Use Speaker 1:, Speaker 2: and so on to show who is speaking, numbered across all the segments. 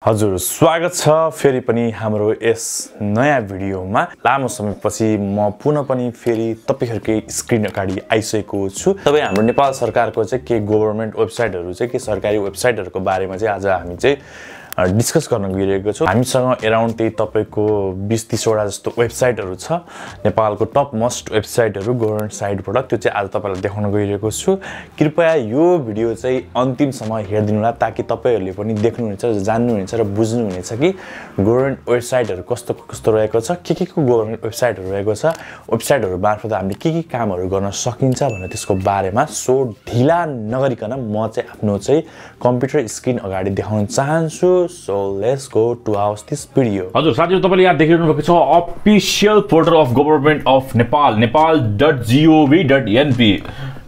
Speaker 1: हजुर स्वागत छ फेरि पनि हाम्रो यस नयाँ भिडियोमा। लामो समयपछि म पुनः पनि फेरि तपाईहरुकै स्क्रिन अगाडि आइसकेको छु। तपाई हाम्रो नेपाल सरकारको चाहिँ के गभर्नमेन्ट वेबसाइटहरु चाहिँ के सरकारी वेबसाइटहरुको बारेमा चाहिँ आज हामी चाहिँ डिस्कस गर्न गइरहेको छौं। हामीसँग अराउन्ड तपाईको 20-30 वटा जस्तो वेबसाइटहरु छ। नेपालको टप मोस्ट वेबसाइटहरु गभर्नमेन्ट साइटबाट त्यो चाहिँ आज तपाईलाई देखाउन गइरहेको छु। कृपया यो भिडियो चाहिँ अन्तिमसम्म हेर्दिनु होला ताकि तपाईहरुले पनि देख्नुहुनेछ, जान्नुहुनेछ र बुझ्नुहुनेछ कि गभर्नमेन्ट वेबसाइटहरु कस्तो कस्तो रहेको छ, के को गभर्नमेन्ट वेबसाइटहरु रहेको छ, वेबसाइटहरु मार्फत हामीले के कामहरु गर्न सकिन्छ भन्ने त्यसको बारेमा। सो ढिला नगरिकन म चाहिँ आफ्नो चाहिँ कम्प्युटर स्क्रिन अगाडि देखाउन चाहन्छु। So let's go to our this video.
Speaker 2: हजुर साथीहरु तपाईले यहाँ देखिरहनु भएको छ official portal of government of Nepal nepal.gov.np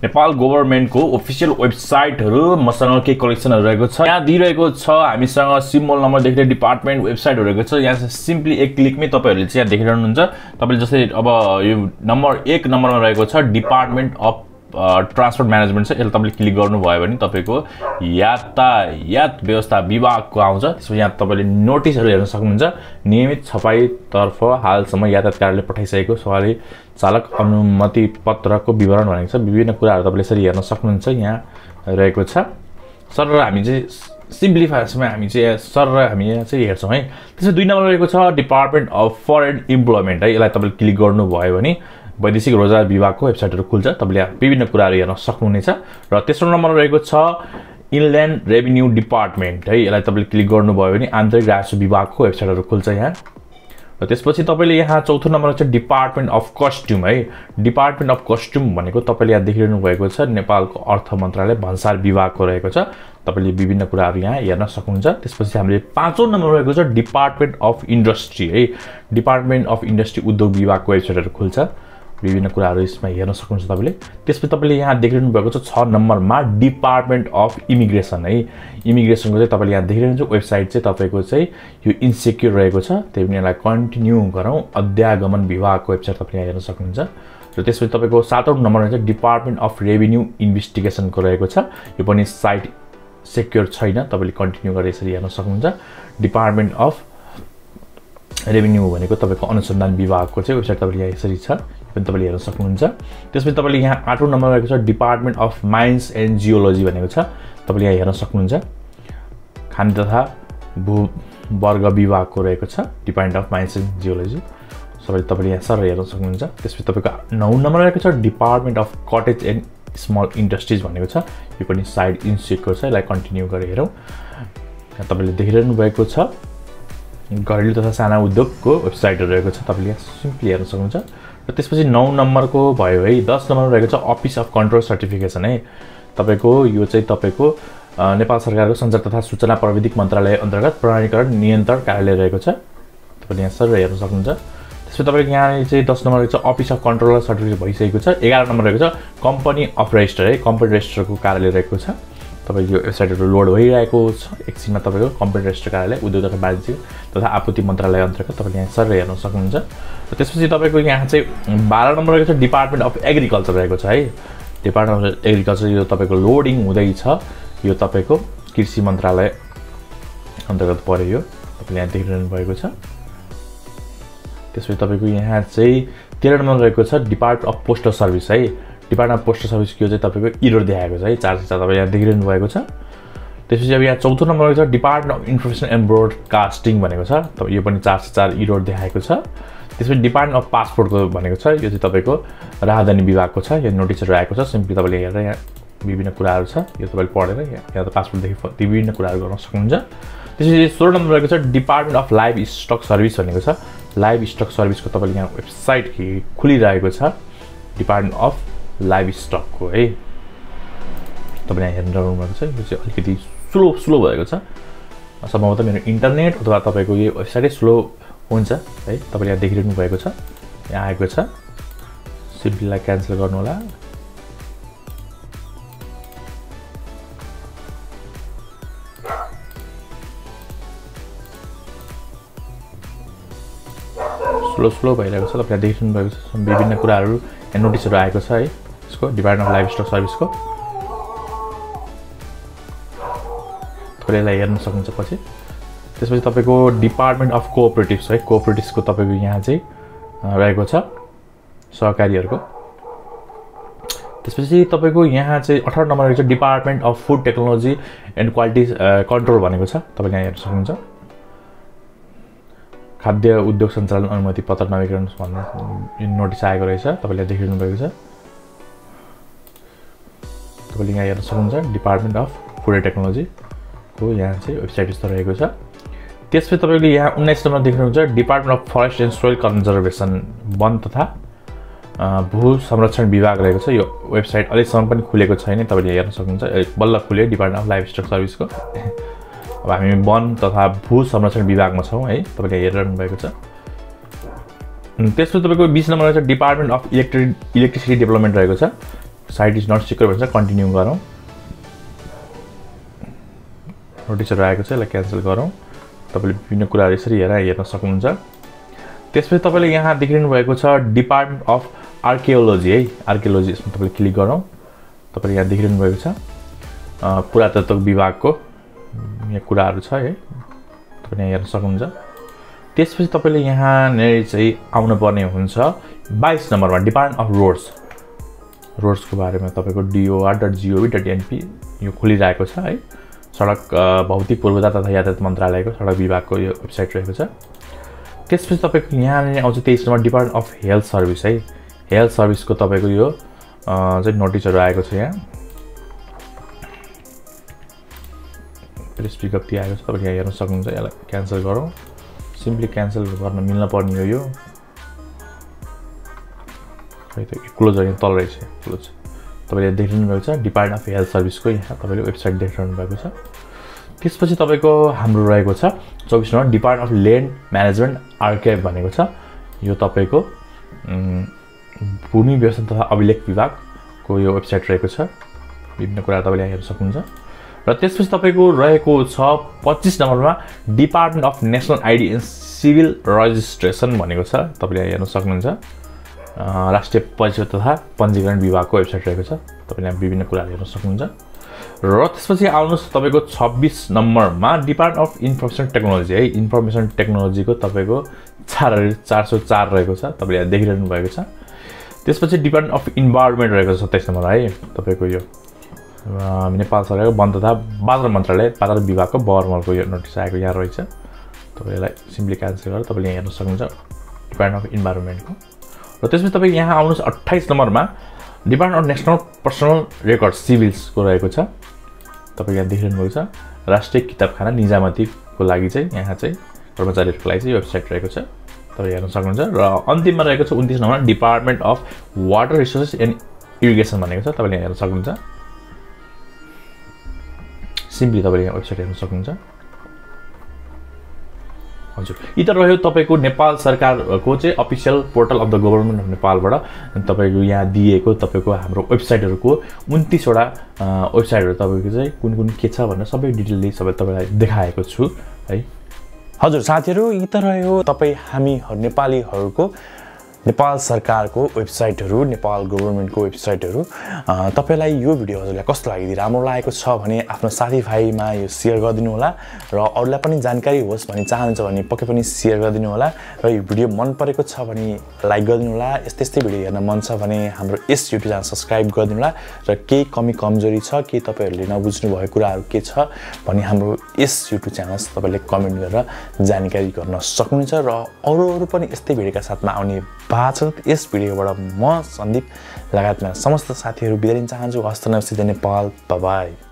Speaker 2: Nepal government को अफिशियल वेबसाइटहरु मसँग के कलेक्सनहरु रहेको छ। यहाँ दिइरहेको छ हामीसँग सिम्बल नम्बर देखिने डिपार्टमेन्ट वेबसाइटहरु रहेको छ। यहाँ सिम्पली एक क्लिकमै तपाईहरुले चाहिँ यहाँ देखिरहनुहुन्छ। तपाईले जस्तै अब यो नम्बर 1 नम्बरमा रहेको छ डिपार्टमेन्ट अफ ट्रान्सपोर्ट म्यानेजमेन्ट छ। यसले तपाईले क्लिक गर्नुभयो भने तपाईको यातायात व्यवस्था विभागको आउँछ। त्यसपछि यहाँ तपाईले नोटिसहरु हेर्न सक्नुहुन्छ। नियमित छपाई तर्फ हालसम्म यातायात कार्यालयले पठाइसकेको सवारी चालक अनुमति पत्रको विवरण भनेको छ। विभिन्न कुराहरु तपाईले यसरी हेर्न सक्नुहुन्छ। यहाँ रहेको छ सर हामी चाहिँ सिम्प्लिफायर्समा हामी चाहिँ सर हामी यहाँ चाहिँ हेर्छौं है। त्यसपछि 2 नम्बर रहेको छ डिपार्टमेन्ट अफ फरेन इम्प्लोयमेन्ट है। यसलाई तपाईले क्लिक गर्नुभयो भने वैदेशिक रोजगार विभागको वेबसाइटहरु खुल्छ। तपाईले विभिन्न कुराहरु हेर्न सक्नुहुनेछ। र तेस्रो नम्बर रहेको छ इनल्यान्ड रेभिन्यू डिपार्टमेन्ट है। यसलाई तपाईले क्लिक गर्नुभयो भने आन्तरिक राजस्व विभागको वेबसाइटहरु खुल्छ यहाँ। र त्यसपछि तपाईले यहाँ चौथो नम्बरमा चाहिँ डिपार्टमेन्ट अफ कस्ट्युम है। डिपार्टमेन्ट अफ कस्ट्युम भनेको तपाईले यहाँ देखिरहनु भएको छ नेपालको अर्थ मन्त्रालय भन्सार विभागको रहेको छ। तपाईले विभिन्न कुराहरु यहाँ हेर्न सक्नुहुन्छ। त्यसपछि हामीले पाँचौं नम्बर रहेको छ डिपार्टमेन्ट अफ इन्डस्ट्री है। डिपार्टमेन्ट अफ इन्डस्ट्री उद्योग विभागको वेबसाइटहरु खुल्छ। विभिन्न कुराहरु यसमा हेर्न सक्नुहुन्छ तपाईले। त्यसपछि तपाईले यहाँ देखिरहनु भएको छ 6 नम्बरमा डिपार्टमेन्ट अफ इमिग्रेसन है। इमिग्रेसनको चाहिँ तपाईले यहाँ देखिरहनुहुन्छ वेबसाइट चाहिँ तपाईको चाहिँ यो इन्सेक्युर रहेको छ। त्यही पनि यसलाई कन्टिन्यू गरौँ। अध्यागमन विभागको वेबसाइट तपाईले यहाँ हेर्न सक्नुहुन्छ। र त्यसपछि तपाईको 7औं नम्बरमा चाहिँ डिपार्टमेन्ट अफ रेभिन्यू इन्भेस्टिगेसनको रहेको छ। यो पनि साइट सेक्युर छैन। तपाईले कन्टिन्यू गरेर यसरी हेर्न सक्नुहुन्छ। डिपार्टमेन्ट अफ रेभिन्यू भनेको तपाईको अनुसन्धान विभागको चाहिँ वेबसाइट तपाईले यहाँ यसरी छ। पनि तपाईले हेर्न सक्नुहुन्छ। त्यसपछि तपाईले यहाँ 8औं नम्बर रहेको छ department of mines and geology भनेको छ। तपाईले यहाँ हेर्न सक्नुहुन्छ। खानी तथा भूवर्ग विभागको रहेको छ department of mines and geology. तपाईले यहाँ सर हेर्न सक्नुहुन्छ। त्यसपछि तपाईको 9औं नम्बर रहेको छ department of cottage and small industries भनेको छ। यो पनि साइड इन्सेक्युर छ। यसलाई कन्टिन्यू गरेर हेरौँ। यहाँ तपाईले देखिरहनु भएको छ घरेलु तथा साना उद्योगको वेबसाइटहरु रहेको छ। तपाईले यहाँ सिम्पली हेर्न सक्नुहुन्छ। र त्यसपछि 9 नम्बरको भयो है। 10 नम्बर रहेको छ अफिस अफ कन्ट्रोल सर्टिफिकेसन है। तपाईको यो चाहिँ तपाईको नेपाल सरकारको सञ्चार तथा सूचना प्रविधिक मन्त्रालय अन्तर्गत प्रमाणीकरण नियन्त्रण कार्यालय रहेको छ। तपाईले यहाँ सर हेर्न सक्नुहुन्छ। त्यसपछि तपाईको यहाँ चाहिँ 10 नम्बर रहेको छ अफिस अफ कन्ट्रोलर सर्टिफिकेट भइसकेको छ। 11 नम्बर रहेको छ कम्पनी अफ रेजिस्टर है। कम्पनी रेजिस्टरको कार्यालय रहेको छ। तपाईको यो वेबसाइटहरु लोड भइरहेको छ। एकछिनमा तपाईको कम्पनी रेजिस्टर कार्यालय उद्योग तथा वाणिज्य तथा आपूर्ति मन्त्रालय अन्तर्गत तपाईले यहाँ सर हेर्न सक्नुहुन्छ। र त्यसपछि तपाईको यहाँ चाहिँ 12 नम्बर रहेको छ डिपार्टमेन्ट अफ एग्रिकल्चर रहेको छ है। डिपार्टमेन्ट अफ एग्रिकल्चर यो तपाईको लोडिङ हुँदै छ। यो तपाईको कृषि मन्त्रालय अन्तर्गत पर्यो। यो तपाईले यहाँ देखिरहनु भएको छ। त्यसपछि तपाईको यहाँ चाहिँ 13 नम्बर रहेको छ डिपार्टमेन्ट अफ पोस्टल सर्भिस है। डिपार्टमेन्ट अफ पोस्टल सर्भिस यो चाहिँ तपाईको एरर देखाएको छ है। 404 तपाईले यहाँ देखिरहनु भएको छ। त्यसपछि अब यहाँ चौथो नम्बर रहेको छ department of information and broadcasting भनेको छ। तपाईँ यो पनि 404 एरर देखाएको छ। त्यसपछि डिपार्टमेन्ट अफ पासपोर्टको भनेको छ। यो चाहिँ तपाईको राजधानी विभागको छ। यो नोटिसहरु आएको छ। सिम्पली तपाईले हेरेर यहाँ विभिन्न कुराहरु छ। यो तपाईले पढेर यहाँ त पासपोर्टदेखि विभिन्न कुराहरु गर्न सक्नुहुन्छ। त्यसपछि 16 नम्बर रहेको छ department of livestock service भनेको छ। लाइभ स्टक सर्भिसको तपाईले यहाँ वेबसाइट खुलिरहेको छ डिपार्टमेन्ट अफ लाइभ स्टकको है। तपाईले यहाँ हेर्न भएको छ। यो चाहिँ अलिकति स्लो भएको छ। सम्भवतः मेरो इन्टरनेट अथवा तपाईको यो वेबसाइटै स्लो हुन्छ है। तपाईले यहाँ देखिरहनु भएको छ। यहाँ आएको छ। सिम्पलीलाई क्यान्सल गर्नु होला। स्लो भइरहेको छ। तपाईले देखिरहनु भएको छ विभिन्न कुराहरु यहाँ नोटिसहरु आएको छ है। यसको डिपार्टमेन्ट अफ लाइभ स्टक सर्भिसको तपाईले यसलाई हेर्न सक्नुहुन्छ। पछि त्यसपछि तपाईको डिपार्टमेन्ट अफ कोअपरेटिभ्स है कोअपरेटिभ्सको तपाईको यहाँ चाहिँ रहेको छ सहकारीहरुको त्यसपछि तपाईको यहाँ चाहिँ 18 नम्बर रहेको छ department of food technology and quality control भनेको छ तपाईले यहाँ हेर्न सक्नुहुन्छ खाद्य उद्योग सञ्चालन अनुमति पत्र नवीकरण भन्ने नोटिस आएको रहेछ तपाईले देखिरहनु भएको छ तपाईले यहाँ हेर्न सक्नुहुन्छ डिपार्टमेन्ट अफ फुड टेक्नोलोजी को यहाँ चाहिँ वेबसाइट यस्तो रहेको छ त्यसपछि तपाईले यहाँ 19 नम्बर देख्नुहुन्छ department of forest and soil conservation वन तथा भू संरक्षण विभाग रहेको छ यो वेबसाइट अहिलेसम्म पनि खुलेको छैन तपाईले हेर्न सक्नुहुन्छ बल्ल खुल्यो डिपार्टमेन्ट अफ लाइफ स्टक सर्भिसको अब हामी वन तथा भू संरक्षण विभागमा छौं है तपाईले हेरिरहनु भएको छ त्यसपछि तपाईको 20 नम्बर रहेको छ डिपार्टमेन्ट अफ इलेक्ट्रिसिटी डेभलपमेन्ट रहेको छ साइट इज नट सिक्योर भन्छ कन्टिन्यू गरौँ नोटिसहरु आएको छ यसलाई क्यान्सल गरौँ तपाईले विभिन्न कुराहरु यसरी हेर्न सक्नुहुन्छ त्यसपछि तपाईले यहाँ देखिरहनु भएको छ डिपार्टमेन्ट अफ आर्कियोलोजी है आर्कियोलोजी यसमा तपाईले क्लिक गरौँ तपाईले यहाँ देखिरहनु भएको छ पुरातत्व विभागको यहाँ कुराहरु छ है तपाईले यहाँ हेर्न सक्नुहुन्छ त्यसपछि तपाईले यहाँ नै चाहिँ आउन पर्ने हुन्छ 22 नम्बरमा डिपार्टमेन्ट अफ रोड्सको बारेमा तपाईको dor.gov.np यो खुलिरहेको छ है सडक भौतिक पूर्वता तथा यातायात मन्त्रालयको सडक विभागको यो वेबसाइट रहेको छ त्यसपछि तपाईको यहाँ नै आउँछ 23 number department of health service है हेल्थ सर्भिसको तपाईको यो चाहिँ नोटिसहरु आएको छ यहाँ प्रेस विज्ञप्ति आएको छ तपाईले यहाँ हेर्न सक्नुहुन्छ यसलाई क्यान्सल गरौँ सिम्पली क्यान्सल गर्न मिल्न पर्ने हो यो खै त क्लोज गर्ने तल रहेछ क्लोज तपाईले देखिरहनु भएको छ डिपार्टमेन्ट अफ हेल्थ सर्भिसको यहाँ तपाईले वेबसाइट देखिरहनु भएको छ त्यसपछि तपाईको हाम्रो रहेको छ 24 number department of land management archive भनेको छ यो तपाईको भूमि व्यवस्थापन तथा अभिलेख विभागको यो वेबसाइट रहेको छ विभिन्न कुरा तपाईले यहाँ हेर्न सक्नुहुन्छ र त्यसपछि तपाईको रहेको छ 25 नम्बरमा department of national ID and civil registration भनेको छ तपाईले यहाँ हेर्न सक्नुहुन्छ राष्ट्रिय परिचय तथा पञ्जीकरण विभागको वेबसाइट रहेको छ तपाईले यहाँ विभिन्न कुराहरु हेर्न सक्नुहुन्छ र त्यसपछि आउनुस् तपाईको 26 नम्बरमा डिपार्टमेन्ट अफ इन्फर्मेसन टेक्नोलोजी है इन्फर्मेसन टेक्नोलोजीको तपाईको 404 रहेको छ तपाईले यहाँ देखिरहनु भएको छ त्यसपछि डिपार्टमेन्ट अफ इन्भाइरोन्मेन्ट रहेको छ 27 नम्बर है तपाईको यो नेपाल सरकारको वन तथा बाजार मन्त्रालय बाजार विभागको बहरमलको यो नोटिस आएको यहाँ रहेछ तपाईलाई सिम्पली क्यान्सल गरेर तपाईले यहाँ हेर्न सक्नुहुन्छ डिपार्टमेन्ट अफ इन्भाइरोन्मेन्टको र त्यसपछि तपाई यहाँ आउनुस् 28 नम्बरमा department of national personnel record सिभिल्सको रहेको छ तपाई यहाँ देखिरहनु भएको छ राष्ट्रिय किताबखाना निजामतीको लागि चाहिँ यहाँ चाहिँ कर्मचारीहरुको लागि चाहिँ वेबसाइट रहेको छ तपाई हेर्न सक्नुहुन्छ र अन्तिममा रहेको छ 29 नम्बरमा department of water resources and irrigation भनेको छ तपाईले यहाँ हेर्न सक्नुहुन्छ सिम्पली तपाईले यहाँ वेबसाइट हेर्न सक्नुहुन्छ हजुर इटहर रह्यो तपाईको नेपाल सरकारको चाहिँ official portal of the government of नेपालबाट तपाईको यहाँ दिएको तपाईको हाम्रो वेबसाइटहरुको 29 वटा वेबसाइटहरु तपाईको चाहिँ कुन के छ भनेर सबै डिटेलली सबै तपाईलाई देखाएको छु है
Speaker 1: हजुर साथीहरु इटहर रह्यो तपाई हामीहरु नेपालीहरुको नेपाल सरकारको वेबसाइटहरु नेपाल गभर्नमेन्टको वेबसाइटहरु तपाईलाई यो भिडियो हजुरलाई कस्तो लाग्यो राम्रो लागेको छ भने आफ्नो साथीभाइमा यो शेयर गरिदिनु होला र अरूलाई पनि जानकारी होस् भनी चाहनुहुन्छ भने पक्कै पनि शेयर गरिदिनु होला र यो भिडियो मन परेको छ भने लाइक गरिदिनु होला यस्तै भिडियो हेर्न मन छ भने हाम्रो यस युट्युब च्यानल सब्स्क्राइब गरिदिनु होला र केही कमी कमजोरी छ के तपाईहरुले नबुझ्नु भएको कुराहरु के छ भने हाम्रो यस युट्युब च्यानल तपाईले कमेन्ट गरेर जानकारी गर्न सक्नुहुन्छ र अरू पनि यस्तै भिडियोका साथमा आउने यस भिडियोबाट म सन्दीप लगायतमा समस्त साथीहरु बिदा दिन चाहन्छु हस्त नमस्ते नेपाल बाइ